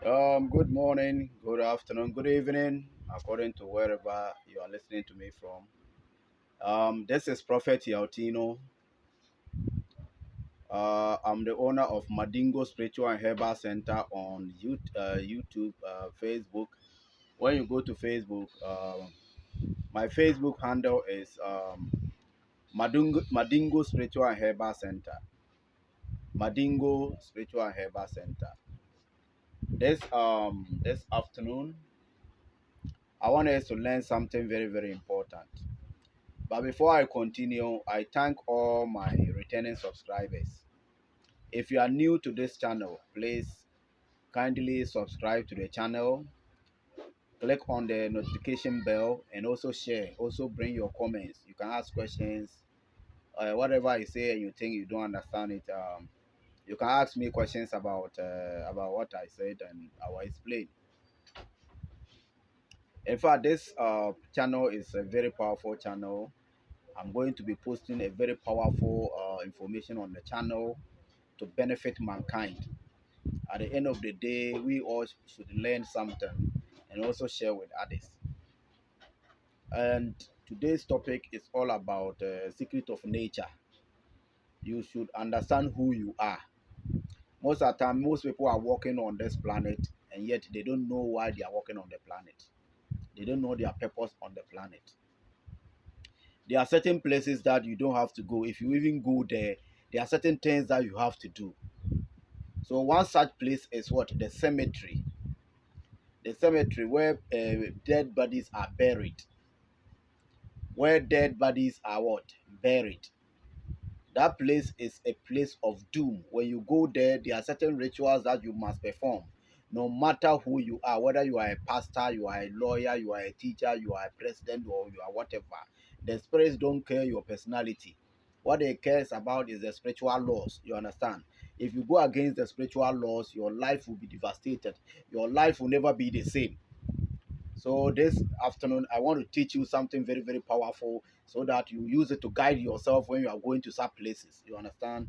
Good morning, good afternoon, good evening, according to wherever you are listening to me from. This is Prophet Yaw Tino. I'm the owner of Madingo Spiritual and Herbal Center on YouTube, Facebook. When you go to Facebook, my Facebook handle is Madingo Spiritual and Herbal Center. Madingo Spiritual and Herbal Center. This afternoon, I want us to learn something very, very important. But before I continue, I thank all my returning subscribers. If you are new to this channel, please kindly subscribe to the channel, click on the notification bell, and also share. Also bring your comments. You can ask questions. Whatever I say and you think you don't understand it, you can ask me questions about what I said and I will explain. In fact, this channel is a very powerful channel. I'm going to be posting a very powerful information on the channel to benefit mankind. At the end of the day, we all should learn something and also share with others. And today's topic is all about secret of nature. You should understand who you are. Most of the time, most people are walking on this planet and yet they don't know why they are walking on the planet. They don't know their purpose on the planet. There are certain places that you don't have to go. If you even go there, there are certain things that you have to do. So one such place is what? The cemetery. The cemetery where dead bodies are buried. Where dead bodies are what? Buried. That place is a place of doom. When you go there, there are certain rituals that you must perform. No matter who you are, whether you are a pastor, you are a lawyer, you are a teacher, you are a president, or you are whatever. The spirits don't care your personality. What they cares about is the spiritual laws. You understand? If you go against the spiritual laws, your life will be devastated. Your life will never be the same. So this afternoon, I want to teach you something very, very powerful so that you use it to guide yourself when you are going to some places. You understand?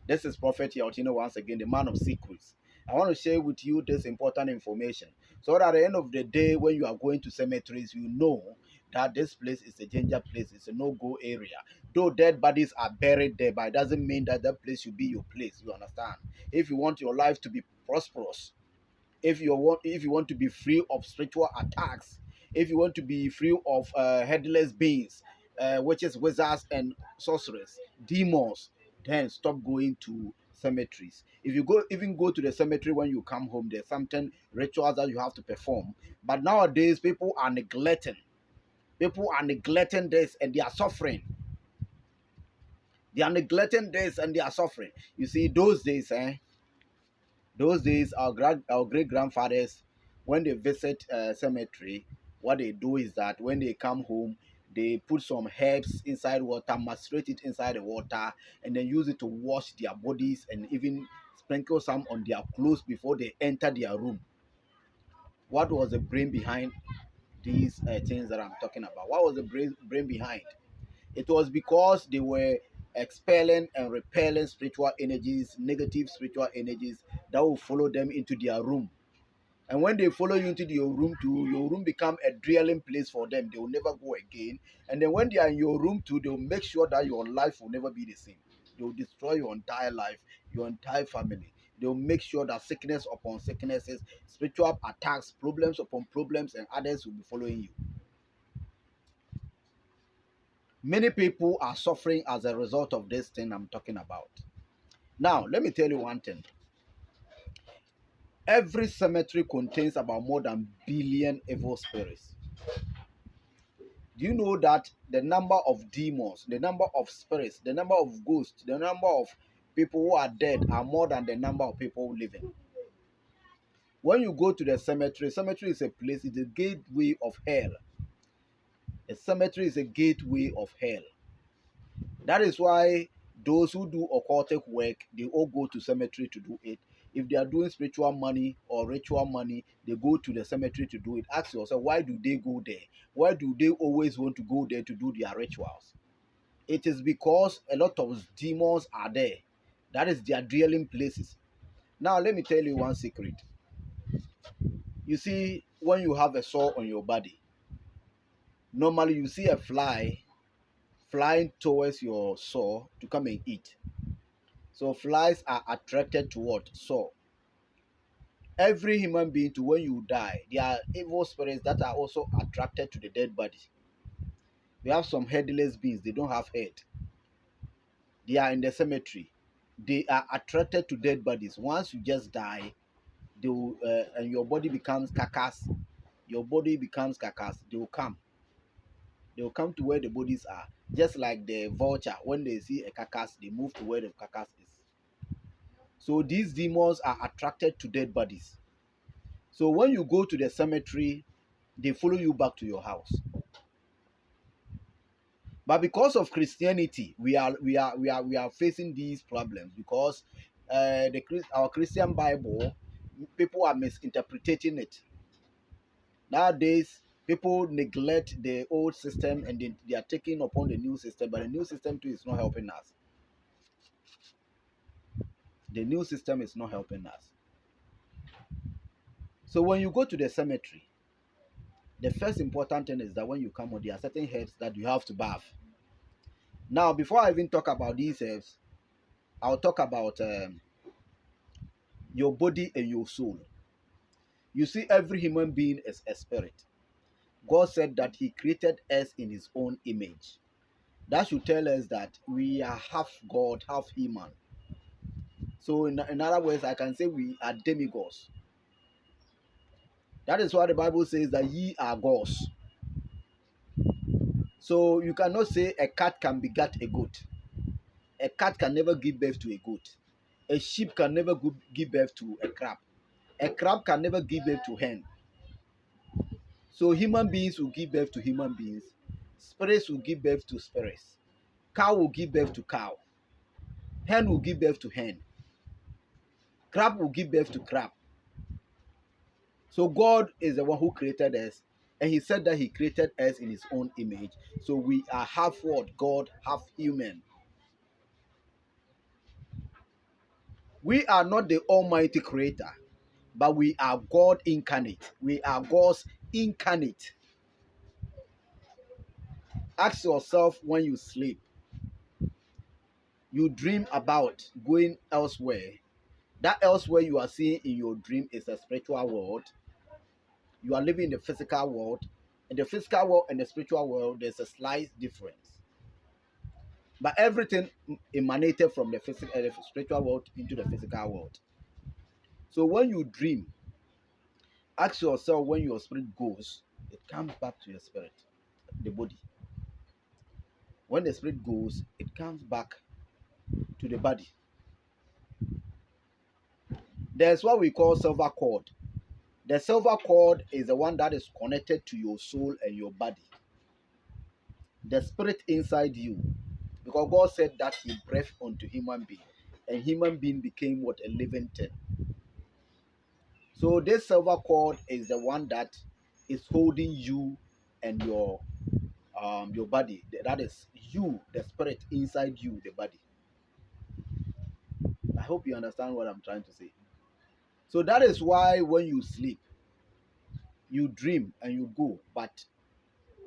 This is Prophet Yaw Tino once again, the man of secrets. I want to share with you this important information so that at the end of the day, when you are going to cemeteries, you know that this place is a danger place, it's a no-go area. Though dead bodies are buried there, but it doesn't mean that that place should be your place. You understand? If you want your life to be prosperous, if you want to be free of spiritual attacks, if you want to be free of headless beings, witches, wizards, and sorcerers, demons, then stop going to cemeteries. If you go to the cemetery when you come home, there's something rituals that you have to perform. But nowadays, people are neglecting this and they are suffering. They are neglecting this and they are suffering. You see, those days, our great grandfathers, when they visit cemetery, what they do is that when they come home, they put some herbs inside water, macerate it inside the water, and then use it to wash their bodies and even sprinkle some on their clothes before they enter their room. What was the brain behind these things that I'm talking about? What was the brain behind? It was because they were expelling and repelling spiritual energies, negative spiritual energies that will follow them into their room. And when they follow you into your room too, your room become a dwelling place for them. They will never go again. And then when they are in your room too, they will make sure that your life will never be the same. They will destroy your entire life, your entire family. They will make sure that sickness upon sicknesses, spiritual attacks, problems upon problems, and others will be following you. Many people are suffering as a result of this thing I'm talking about. Now, let me tell you one thing. Every cemetery contains about more than billion evil spirits. Do you know that the number of demons, the number of spirits, the number of ghosts, the number of people who are dead are more than the number of people living? When you go to the cemetery is a place, it's a gateway of hell. A cemetery is a gateway of hell. That is why those who do occultic work, they all go to cemetery to do it. If they are doing spiritual money or ritual money, they go to the cemetery to do it. Ask yourself, why do they go there? Why do they always want to go there to do their rituals? It is because a lot of demons are there. That is their dwelling places. Now, let me tell you one secret. You see, when you have a sore on your body, normally you see a fly flying towards your sore to come and eat. So flies are attracted to what? Sore. Every human being, to when you die, there are evil spirits that are also attracted to the dead body. We have some headless beings, they don't have head. They are in the cemetery. They are attracted to dead bodies. Once you just die, they will, and your body becomes carcass. Your body becomes carcass. They will come. They will come to where the bodies are. Just like the vulture, when they see a carcass, they move to where the carcass is. So these demons are attracted to dead bodies. So when you go to the cemetery, they follow you back to your house. But because of Christianity, we are facing these problems because our Christian Bible, people are misinterpreting it. Nowadays, people neglect the old system and they are taking upon the new system, but the new system too is not helping us. The new system is not helping us. So when you go to the cemetery, the first important thing is that when you come on, there are certain herbs that you have to bath. Now, before I even talk about these herbs, I'll talk about your body and your soul. You see, every human being is a spirit. God said that He created us in His own image. That should tell us that we are half God, half human. So, in other words, I can say we are demigods. That is why the Bible says that ye are gods. So, you cannot say a cat can beget a goat. A cat can never give birth to a goat. A sheep can never give birth to a crab. A crab can never give birth to hen. So human beings will give birth to human beings. Spirits will give birth to spirits. Cow will give birth to cow. Hen will give birth to hen. Crab will give birth to crab. So God is the one who created us. And He said that He created us in His own image. So we are half what? God, half human. We are not the Almighty Creator, but we are God incarnate. We are God's incarnate. Ask yourself when you sleep, you dream about going elsewhere. That elsewhere you are seeing in your dream is a spiritual world. You are living in the physical world. In the physical world and the spiritual world, there's a slight difference. But everything emanated from the the spiritual world into the physical world. So when you dream, ask yourself when your spirit goes, it comes back to your spirit, the body. When the spirit goes, it comes back to the body. There's what we call silver cord. The silver cord is the one that is connected to your soul and your body, the spirit inside you. Because God said that He breathed unto human being, and human being became what? A living thing. So this silver cord is the one that is holding you and your body. That is you, the spirit inside you, the body. I hope you understand what I'm trying to say. So that is why when you sleep, you dream and you go, but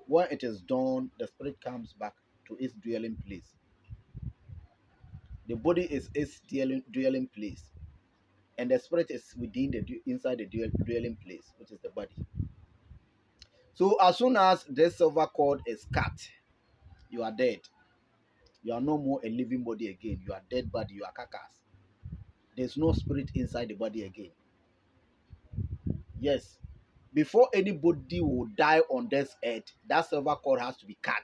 when it is done, the spirit comes back to its dwelling place. The body is its dwelling place, and the spirit is within the inside the dwelling place, which is the body. So as soon as this silver cord is cut, you are dead. You are no more a living body again. You are dead body. You are carcass. There's no spirit inside the body again. Yes. Before anybody will die on this earth, that silver cord has to be cut.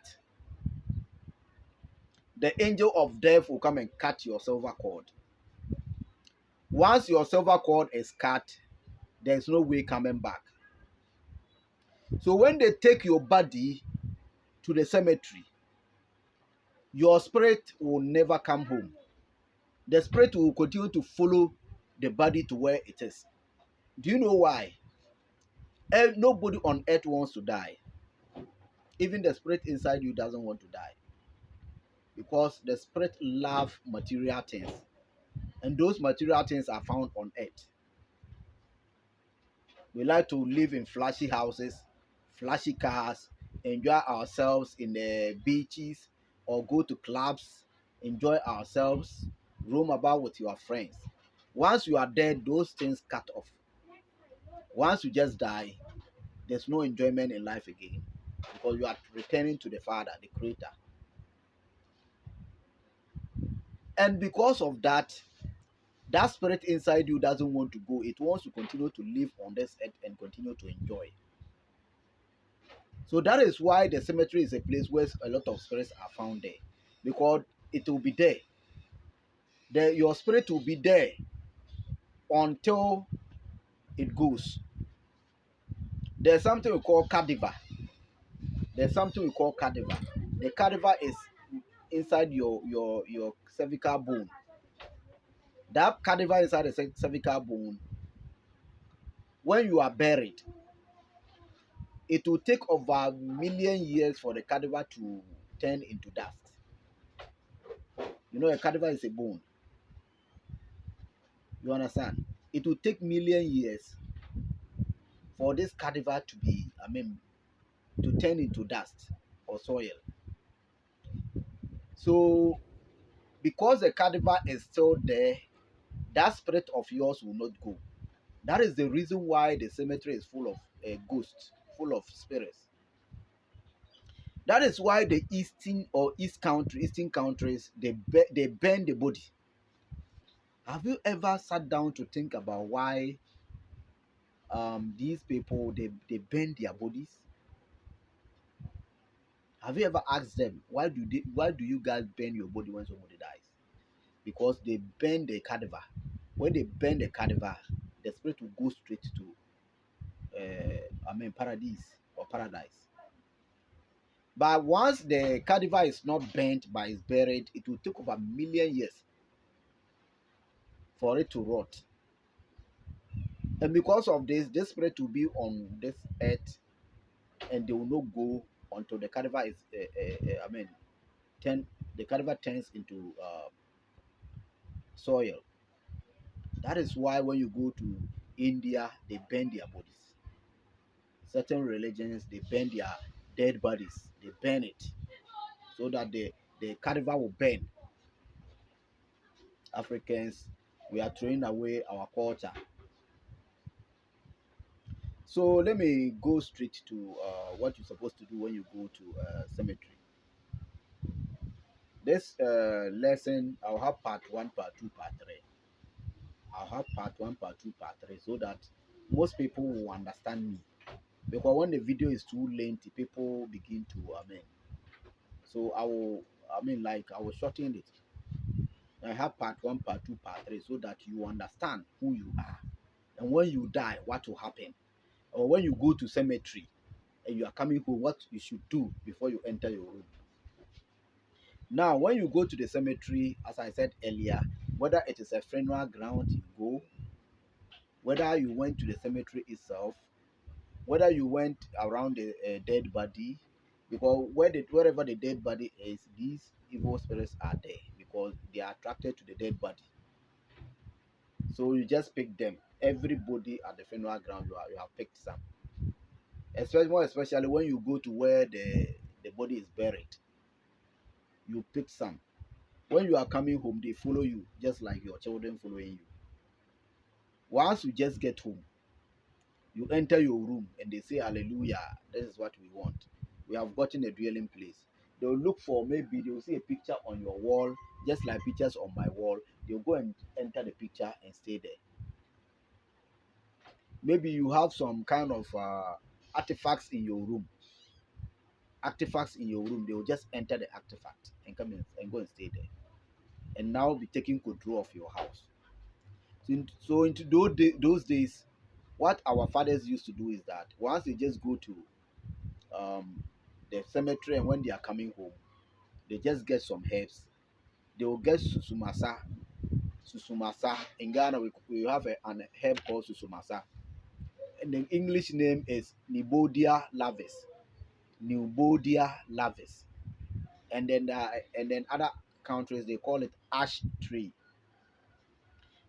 The angel of death will come and cut your silver cord. Once your silver cord is cut, there's no way coming back. So when they take your body to the cemetery, your spirit will never come home. The spirit will continue to follow the body to where it is. Do you know why? Nobody on earth wants to die. Even the spirit inside you doesn't want to die. Because the spirit loves material things. And those material things are found on earth. We like to live in flashy houses, flashy cars, enjoy ourselves in the beaches, or go to clubs, enjoy ourselves, roam about with your friends. Once you are dead, those things cut off. Once you just die, there's no enjoyment in life again because you are returning to the Father, the Creator. And because of that, that spirit inside you doesn't want to go. It wants to continue to live on this earth and continue to enjoy. So that is why the cemetery is a place where a lot of spirits are found there, because it will be there. Your spirit will be there until it goes. There's something we call cadaver. There's something we call cadaver. The cadaver is inside your cervical bone. That cadaver inside the cervical bone, when you are buried, it will take over a million years for the cadaver to turn into dust. You know, a cadaver is a bone. You understand? It will take million years for this cadaver to be, to turn into dust or soil. So, because the cadaver is still there, that spirit of yours will not go. That is the reason why the cemetery is full of ghosts, full of spirits. That is why the eastern countries, they burn the body. Have you ever sat down to think about why these people they burn their bodies? Have you ever asked them why do you guys burn your body when somebody dies? Because they burn the cadaver. When they burn the cadaver, the spirit will go straight to paradise or paradise. But once the cadaver is not burnt but is buried, it will take over a million years for it to rot. And because of this spirit will be on this earth and they will not go until the cadaver is, turn, the cadaver turns into soil. That is why when you go to India, they burn their bodies. Certain religions, they burn their dead bodies. They burn it so that the cadaver will burn. Africans, we are throwing away our culture. So let me go straight to what you're supposed to do when you go to cemetery. This lesson, I'll have part one, part two, part three. I'll have part one, part two, part three, so that most people will understand me. Because when the video is too lengthy, people begin to So I will shorten it. I have part one, part two, part three, so that you understand who you are. And when you die, what will happen? Or when you go to cemetery and you are coming home, what you should do before you enter your room. Now, when you go to the cemetery, as I said earlier, whether it is a funeral ground you go, whether you went to the cemetery itself, whether you went around the dead body, because wherever the dead body is, these evil spirits are there because they are attracted to the dead body. So you just pick them. Everybody at the funeral ground, you have picked some. Especially when you go to where the body is buried, you pick some. When you are coming home, they follow you just like your children following you. Once you just get home, you enter your room and they say, Hallelujah, this is what we want. We have gotten a dwelling place. They'll look for, maybe they'll see a picture on your wall, just like pictures on my wall. They'll go and enter the picture and stay there. Maybe you have some kind of artifacts in your room. Artifacts in your room, they will just enter the artifact and come in and go and stay there. And now be taking control of your house. So into those days, what our fathers used to do is that once they just go to the cemetery, and when they are coming home, they just get some herbs. They will get susumasa. Susumasa. In Ghana, we have an herb called susumasa. And the English name is Nibodia lavis. Nibodia lavis. And then other countries they call it ash tree.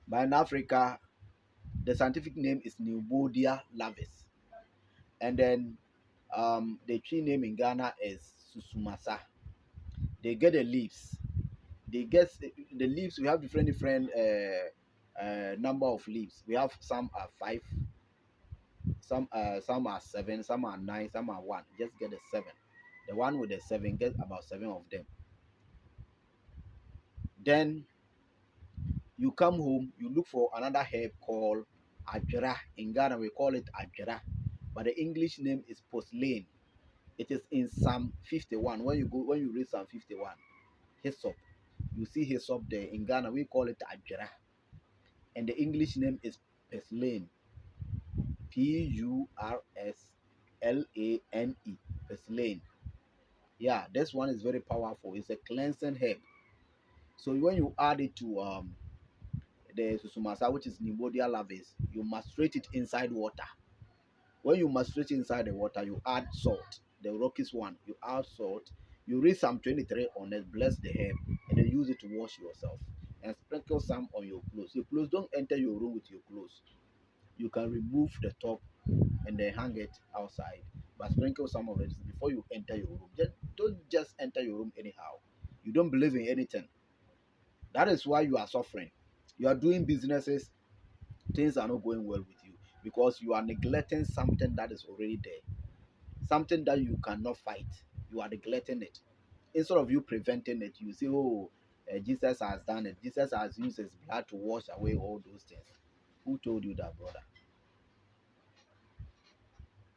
But in Africa, The scientific name is Pneumodia lavis. And then the tree name in Ghana is Susumasa. They get the leaves. They get the leaves. We have different number of leaves. We have some are five, some are seven, some are nine, some are one. Just get the seven. The one with the seven, get about seven of them. Then you come home, you look for another herb called ajra. In Ghana, we call it ajra, but the English name is porcelain. It is in Psalm 51. When you read Psalm 51, hyssop, you see hyssop there. In Ghana, we call it ajra, and the English name is porcelain. Purslane. Porcelain. Yeah, this one is very powerful. It's a cleansing herb. So when you add it to the susumasa, which is Pneumodia lavis, you macerate it inside water. When you macerate it inside the water, you add salt, the rockiest one. You add salt. You read Psalm 23 on it, bless the herb, and then use it to wash yourself. And sprinkle some on your clothes. Your clothes, don't enter your room with your clothes. You can remove the top and then hang it outside. But sprinkle some of it before you enter your room. Don't just enter your room anyhow. You don't believe in anything. That is why you are suffering. You are doing businesses, things are not going well with you because you are neglecting something that is already there, something that you cannot fight. You are neglecting it. Instead of you preventing it, you say, oh, Jesus has done it. Jesus has used his blood to wash away all those things. Who told you that, brother?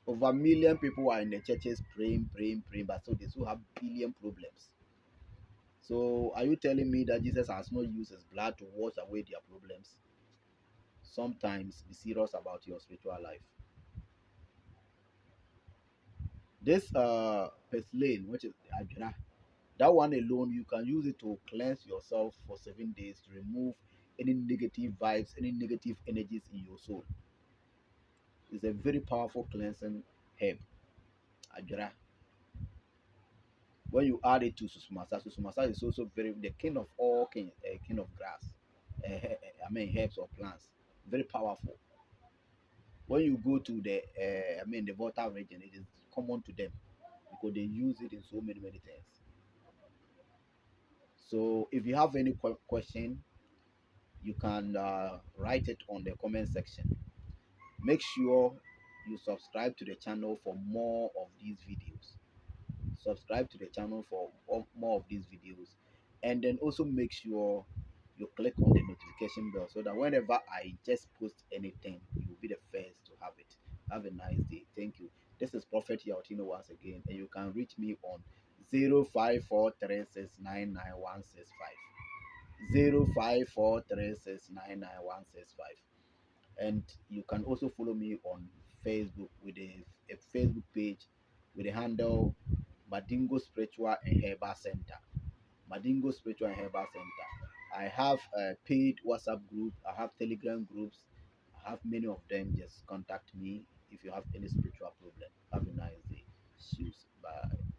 Over a million people are in the churches praying, but so they still have billion problems. So are you telling me that Jesus has not used his blood to wash away their problems? Sometimes be serious about your spiritual life. This Peslane, which is Ajra, that one alone, you can use it to cleanse yourself for 7 days to remove any negative vibes, any negative energies in your soul. It's a very powerful cleansing herb, Ajra. When you add it to Susumasa, Susumasa is also very the king of all king of grass. I mean herbs or plants. Very powerful. When you go to the Volta region, it is common to them because they use it in so many things. So if you have any question, you can write it on the comment section. Make sure you subscribe to the channel for more of these videos. Subscribe to the channel for more of these videos, and then also make sure you click on the notification bell so that whenever I just post anything, you will be the first to have it. Have a nice day. Thank you. This is Prophet Yaw Tino once again, and you can reach me on 0543699165. 0543699165. And you can also follow me on Facebook with a Facebook page with the handle Madingo Spiritual and Herbal Center. Madingo Spiritual and Herbal Center. I have a paid WhatsApp group. I have Telegram groups. I have many of them. Just contact me if you have any spiritual problem. Have a nice day. Cheers. Bye.